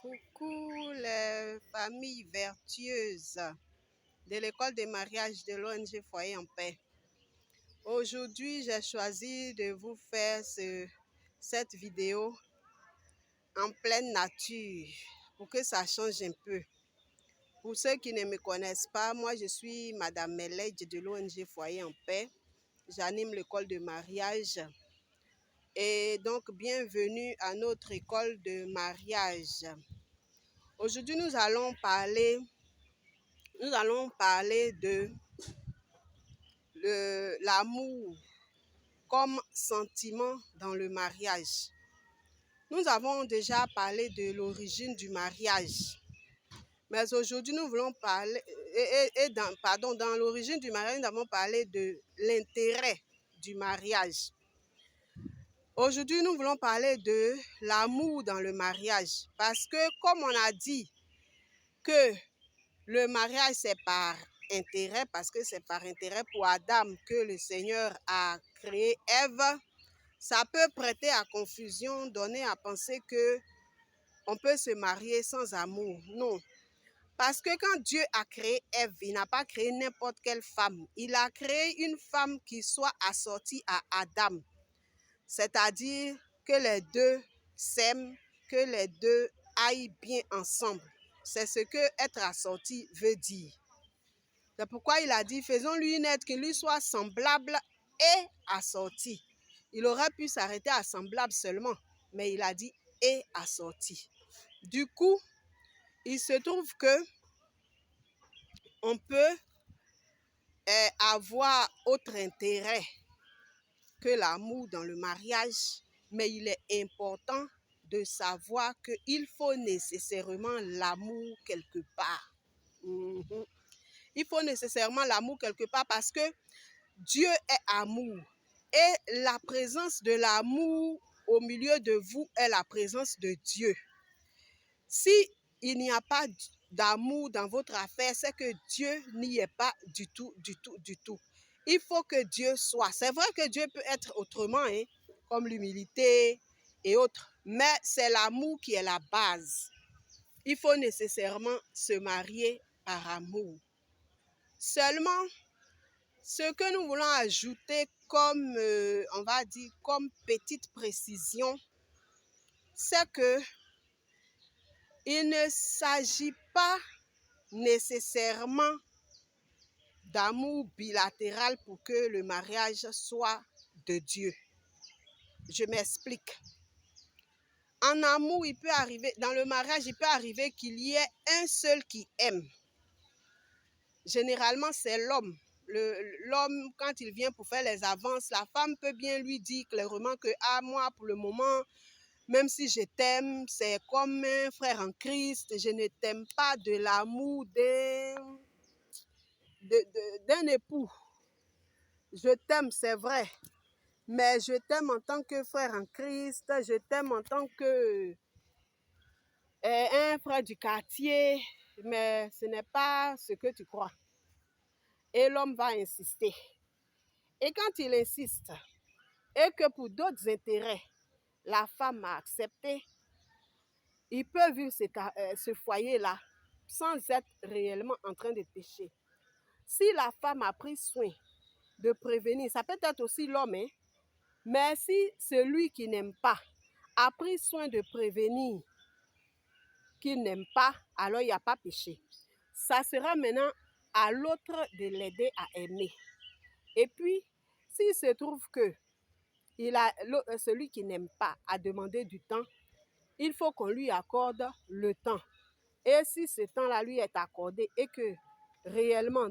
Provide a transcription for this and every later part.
Coucou les familles vertueuses de l'école de mariage de l'ONG Foyer en Paix. Aujourd'hui, j'ai choisi de vous faire cette vidéo en pleine nature pour que ça change un peu. Pour ceux qui ne me connaissent pas, moi je suis Madame Meledj de l'ONG Foyer en Paix. J'anime l'école de mariage. Et donc, bienvenue à notre école de mariage. Aujourd'hui, nous allons parler de l'amour comme sentiment dans le mariage. Nous avons déjà parlé de l'origine du mariage. Mais aujourd'hui, nous voulons parler, dans l'origine du mariage, nous avons parlé de l'intérêt du mariage. Aujourd'hui, nous voulons parler de l'amour dans le mariage. Parce que, comme on a dit que le mariage, c'est par intérêt, parce que c'est par intérêt pour Adam que le Seigneur a créé Ève, ça peut prêter à confusion, donner à penser que on peut se marier sans amour. Non. Parce que quand Dieu a créé Ève, il n'a pas créé n'importe quelle femme. Il a créé une femme qui soit assortie à Adam. C'est-à-dire que les deux s'aiment, que les deux aillent bien ensemble. C'est ce que être assorti veut dire. C'est pourquoi il a dit, faisons-lui une être qui lui soit semblable et assorti. Il aurait pu s'arrêter à semblable seulement, mais il a dit et assorti. Du coup, il se trouve que on peut avoir autre intérêt que l'amour dans le mariage, mais il est important de savoir qu'il faut nécessairement l'amour quelque part. Il faut nécessairement l'amour quelque part parce que Dieu est amour. Et la présence de l'amour au milieu de vous est la présence de Dieu. Si il n'y a pas d'amour dans votre affaire, c'est que Dieu n'y est pas du tout. Il faut que Dieu soit. C'est vrai que Dieu peut être autrement, comme l'humilité et autres, mais c'est l'amour qui est la base. Il faut nécessairement se marier par amour. Seulement, ce que nous voulons ajouter comme, on va dire, comme petite précision, c'est que il ne s'agit pas nécessairement d'amour bilatéral pour que le mariage soit de Dieu. Je m'explique. En amour, il peut arriver, dans le mariage, il peut arriver qu'il y ait un seul qui aime. Généralement, c'est l'homme. L'homme, quand il vient pour faire les avances, la femme peut bien lui dire clairement que moi, pour le moment, même si je t'aime, c'est comme un frère en Christ, je ne t'aime pas de l'amour d'un époux. Je t'aime, c'est vrai, mais je t'aime en tant que frère en Christ, je t'aime en tant que un frère du quartier, mais ce n'est pas ce que tu crois. Et l'homme va insister. Et quand il insiste, et que pour d'autres intérêts, la femme a accepté, il peut vivre ce foyer-là sans être réellement en train de pécher. Si la femme a pris soin de prévenir, ça peut être aussi l'homme, mais si celui qui n'aime pas a pris soin de prévenir qu'il n'aime pas, alors il n'y a pas péché. Ça sera maintenant à l'autre de l'aider à aimer. Et puis, s'il se trouve que celui qui n'aime pas a demandé du temps, il faut qu'on lui accorde le temps. Et si ce temps-là lui est accordé et que réellement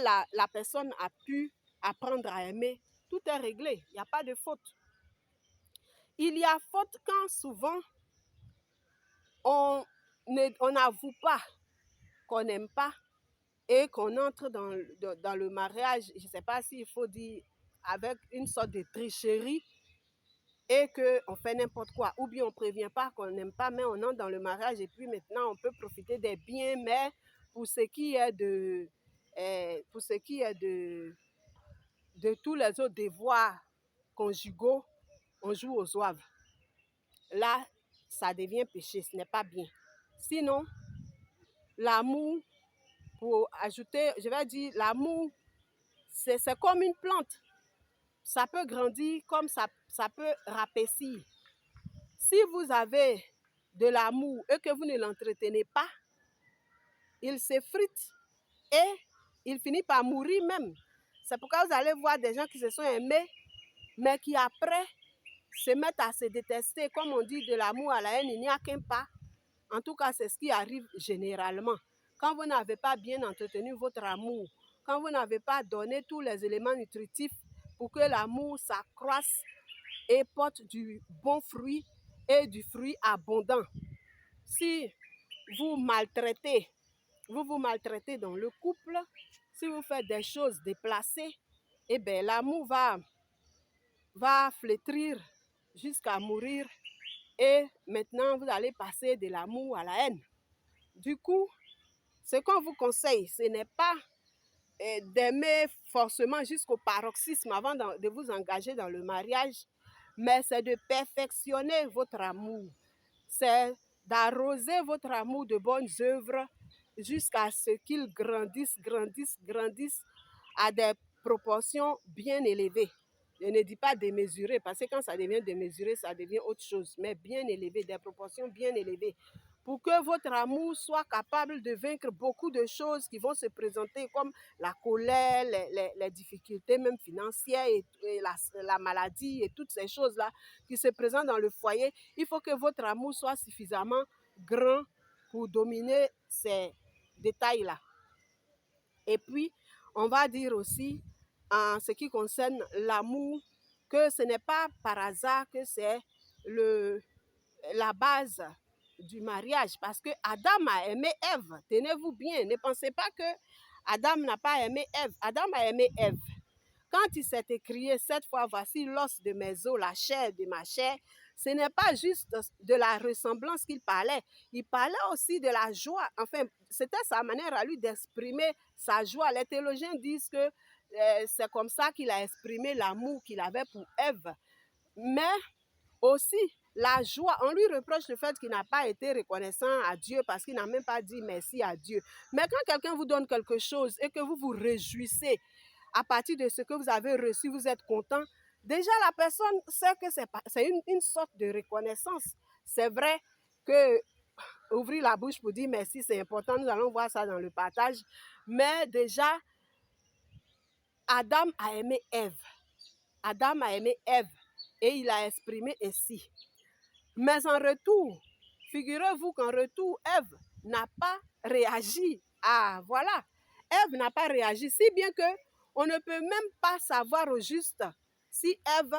la personne a pu apprendre à aimer, tout est réglé, il n'y a pas de faute. Il y a faute quand souvent on n'avoue pas qu'on n'aime pas et qu'on entre dans le mariage, je ne sais pas s'il faut dire avec une sorte de tricherie et qu'on fait n'importe quoi. Ou bien on ne prévient pas qu'on n'aime pas, mais on entre dans le mariage et puis maintenant on peut profiter des biens, mais pour ce qui est de tous les autres devoirs conjugaux, on joue aux zouaves. Là, ça devient péché, ce n'est pas bien. Sinon, l'amour, pour ajouter, je vais dire, l'amour, c'est comme une plante. Ça peut grandir comme ça peut rapetir. Si vous avez de l'amour et que vous ne l'entretenez pas, il s'effrite et il finit par mourir même. C'est pourquoi vous allez voir des gens qui se sont aimés, mais qui après se mettent à se détester. Comme on dit, de l'amour à la haine, il n'y a qu'un pas. En tout cas, c'est ce qui arrive généralement. Quand vous n'avez pas bien entretenu votre amour, quand vous n'avez pas donné tous les éléments nutritifs pour que l'amour s'accroisse et porte du bon fruit et du fruit abondant. Si vous vous maltraitez dans le couple, si vous faites des choses déplacées, eh bien, l'amour va flétrir jusqu'à mourir. Et maintenant, vous allez passer de l'amour à la haine. Du coup, ce qu'on vous conseille, ce n'est pas d'aimer forcément jusqu'au paroxysme avant de vous engager dans le mariage, mais c'est de perfectionner votre amour. C'est d'arroser votre amour de bonnes œuvres jusqu'à ce qu'il grandisse à des proportions bien élevées. Je ne dis pas démesuré, parce que quand ça devient démesuré, ça devient autre chose, mais bien élevé, des proportions bien élevées, pour que votre amour soit capable de vaincre beaucoup de choses qui vont se présenter, comme la colère, les difficultés même financières, et la maladie et toutes ces choses-là qui se présentent dans le foyer. Il faut que votre amour soit suffisamment grand pour dominer ces détails-là. Et puis, on va dire aussi, en ce qui concerne l'amour, que ce n'est pas par hasard que c'est la base du mariage, parce que Adam a aimé Ève. Tenez-vous bien, ne pensez pas que Adam n'a pas aimé Ève. Adam a aimé Ève. Quand il s'est écrié cette fois, voici l'os de mes os, la chair de ma chair, ce n'est pas juste de la ressemblance qu'il parlait. Il parlait aussi de la joie. Enfin, c'était sa manière à lui d'exprimer sa joie. Les théologiens disent que c'est comme ça qu'il a exprimé l'amour qu'il avait pour Ève. Mais aussi, la joie, on lui reproche le fait qu'il n'a pas été reconnaissant à Dieu parce qu'il n'a même pas dit merci à Dieu. Mais quand quelqu'un vous donne quelque chose et que vous vous réjouissez à partir de ce que vous avez reçu, vous êtes content, déjà la personne sait que c'est une sorte de reconnaissance. C'est vrai que ouvrir la bouche pour dire merci, c'est important, nous allons voir ça dans le partage. Mais déjà, Adam a aimé Ève. Adam a aimé Ève et il a exprimé ainsi. Mais en retour, figurez-vous qu'en retour, Ève n'a pas réagi. Ah, voilà. Ève n'a pas réagi, si bien que on ne peut même pas savoir au juste si Ève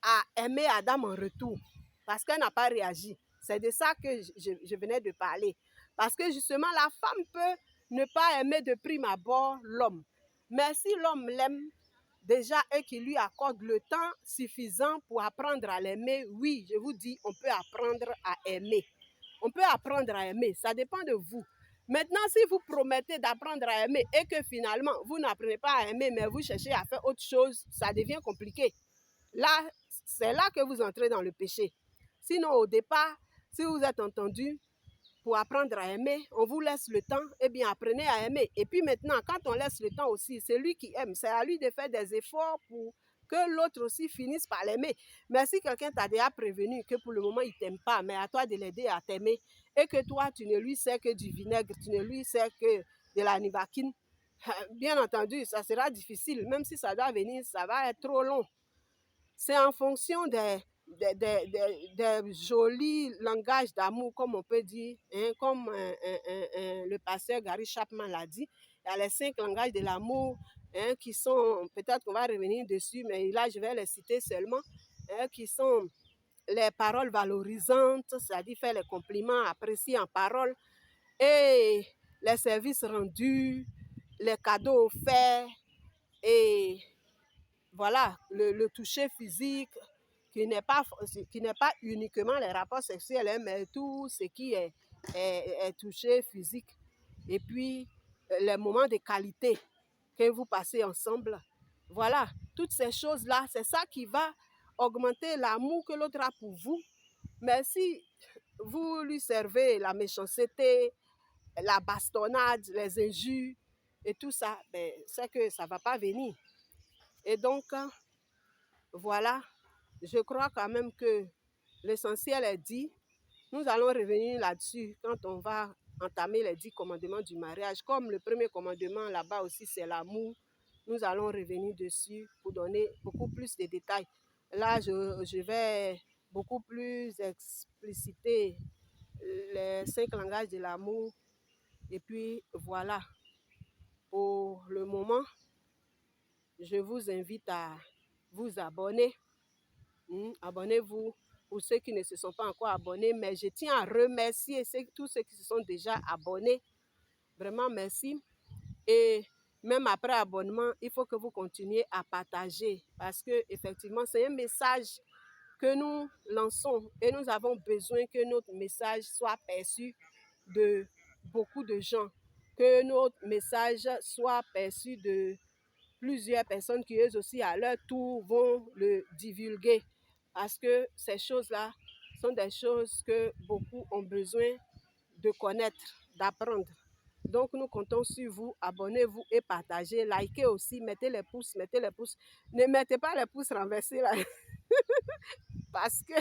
a aimé Adam en retour, parce qu'elle n'a pas réagi. C'est de ça que je venais de parler. Parce que justement, la femme peut ne pas aimer de prime abord l'homme. Mais si l'homme l'aime déjà et qu'il lui accorde le temps suffisant pour apprendre à l'aimer, oui, je vous dis, on peut apprendre à aimer. On peut apprendre à aimer, ça dépend de vous. Maintenant, si vous promettez d'apprendre à aimer et que finalement, vous n'apprenez pas à aimer, mais vous cherchez à faire autre chose, ça devient compliqué. Là, c'est là que vous entrez dans le péché. Sinon, au départ, si vous êtes entendu, pour apprendre à aimer, on vous laisse le temps, eh bien apprenez à aimer. Et puis maintenant, quand on laisse le temps aussi, c'est lui qui aime, c'est à lui de faire des efforts pour que l'autre aussi finisse par l'aimer. Mais si quelqu'un t'a déjà prévenu que pour le moment il ne t'aime pas, mais à toi de l'aider à t'aimer, et que toi tu ne lui sais que du vinaigre, tu ne lui sais que de la nivaquine, bien entendu, ça sera difficile. Même si ça doit venir, ça va être trop long. C'est en fonction des jolis langages d'amour, comme on peut dire, hein, comme le pasteur Gary Chapman l'a dit. Il y a les 5 langages de l'amour, hein, qui sont, peut-être qu'on va revenir dessus, mais là, je vais les citer seulement, hein, qui sont les paroles valorisantes, c'est-à-dire faire les compliments, apprécier en parole, et les services rendus, les cadeaux offerts, et voilà, le toucher physique, qui n'est pas uniquement les rapports sexuels, hein, mais tout ce qui est touché physique. Et puis, les moments de qualité que vous passez ensemble. Voilà, toutes ces choses-là, c'est ça qui va augmenter l'amour que l'autre a pour vous. Mais si vous lui servez la méchanceté, la bastonnade, les injures et tout ça, ben, c'est que ça ne va pas venir. Et donc, voilà, je crois quand même que l'essentiel est dit. Nous allons revenir là-dessus quand on va entamer les 10 commandements du mariage. Comme le premier commandement là-bas aussi, c'est l'amour. Nous allons revenir dessus pour donner beaucoup plus de détails. Là, je vais beaucoup plus expliciter les 5 langages de l'amour. Et puis, voilà. Pour le moment, je vous invite à vous abonner. Abonnez-vous pour ceux qui ne se sont pas encore abonnés. Mais je tiens à remercier tous ceux qui se sont déjà abonnés. Vraiment, merci. Et même après abonnement, il faut que vous continuiez à partager parce que effectivement, c'est un message que nous lançons et nous avons besoin que notre message soit perçu de beaucoup de gens, que notre message soit perçu de plusieurs personnes qui eux aussi à leur tour vont le divulguer parce que ces choses-là sont des choses que beaucoup ont besoin de connaître, d'apprendre. Donc, nous comptons sur vous. Abonnez-vous et partagez. Likez aussi. Mettez les pouces. Mettez les pouces. Ne mettez pas les pouces renversés là. parce que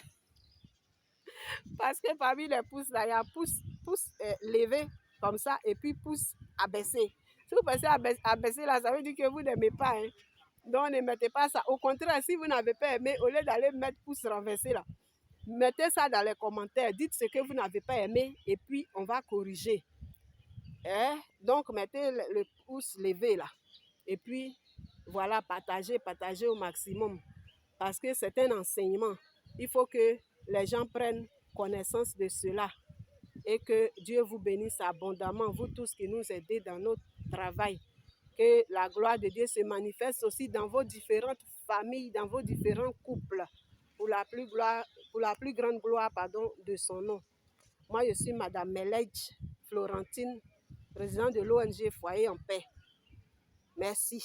parmi les pouces là, il y a pouce levé comme ça et puis pouce abaissé. Si vous pensez abaisser là, ça veut dire que vous n'aimez pas. Hein. Donc, ne mettez pas ça. Au contraire, si vous n'avez pas aimé, au lieu d'aller mettre pouce renversé là, mettez ça dans les commentaires. Dites ce que vous n'avez pas aimé et puis on va corriger. Donc, mettez le pouce levé là. Et puis, voilà, partagez au maximum. Parce que c'est un enseignement. Il faut que les gens prennent connaissance de cela. Et que Dieu vous bénisse abondamment, vous tous qui nous aidez dans notre travail. Que la gloire de Dieu se manifeste aussi dans vos différentes familles, dans vos différents couples. Pour la plus grande gloire de son nom. Moi, je suis Madame Melej Florentine, présidente de l'ONG Foyer en Paix. Merci.